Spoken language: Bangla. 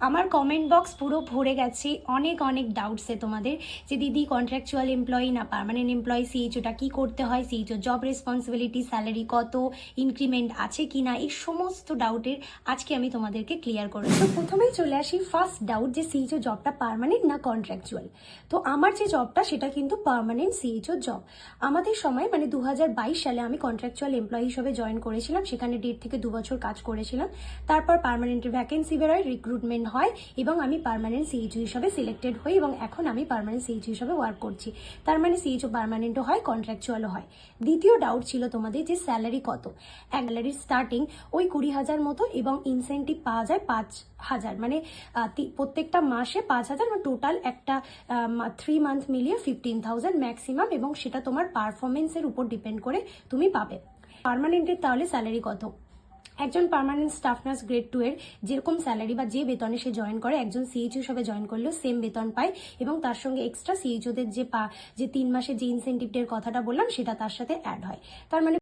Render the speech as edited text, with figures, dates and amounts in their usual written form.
আমার কমেন্ট বক্স পুরো ভরে গেছে অনেক অনেক ডাউটসে তোমাদের, যে দিদি কন্ট্রাকচুয়াল এমপ্লয়ি না পার্মানেন্ট এমপ্লয়ি, সিএইচওটা কী করতে হয়, সিএইচও জব রেসপন্সিবিলিটি, স্যালারি কত, ইনক্রিমেন্ট আছে কি না, এই সমস্ত ডাউটের আজকে আমি তোমাদেরকে ক্লিয়ার করব। তো প্রথমেই চলে আসি ফার্স্ট ডাউট, যে সিএইচও জবটা পার্মানেন্ট না কন্ট্রাকচুয়াল। তো আমার যে জবটা সেটা কিন্তু পার্মানেন্ট সিএইচও জব। আমাদের সময় মানে 2022 সালে আমি কন্ট্রাকচুয়াল এমপ্লয়ি হিসেবে জয়েন করেছিলাম, সেখানে 1.5 থেকে 2 বছর কাজ করেছিলাম। তারপর পার্মানেন্টের ভ্যাকেন্সি বেরোয়, রিক্রুটমেন্ট হয় এবং আমি পার্মানেন্ট সিএইচও হিসাবে সিলেক্টেড হই এবং এখন আমি পার্মানেন্ট সিএইচও হিসাবে ওয়ার্ক করছি। তার মানে সিএইচও পার্মানেন্টও হয়, কন্ট্রাকচুয়ালও হয়। দ্বিতীয় ডাউট ছিল তোমাদের যে স্যালারি কত। স্যালারির স্টার্টিং ওই 20,000 মতো এবং ইনসেন্টিভ পাওয়া যায় 5,000, মানে প্রত্যেকটা মাসে 5,000, মানে টোটাল একটা 3 মান্থ মিলিয়ে 15,000 ম্যাক্সিমাম, এবং সেটা তোমার পারফরমেন্সের উপর ডিপেন্ড করে তুমি পাবে। পার্মানেন্টের তাহলে স্যালারি কত? একজন পার্মানেন্ট স্টাফ নার্স গ্রেড 2 এর যেরকম স্যালারি বা যে বেতনে সে জয়েন করে, একজন সিএইচও হিসাবে জয়েন করলেও সেম বেতন পায়, এবং তার সঙ্গে এক্সট্রা সিএইচওদের যে 3 মাসে যে ইনসেন্টিভের কথাটা বললাম সেটা তার সাথে অ্যাড হয়। তার মানে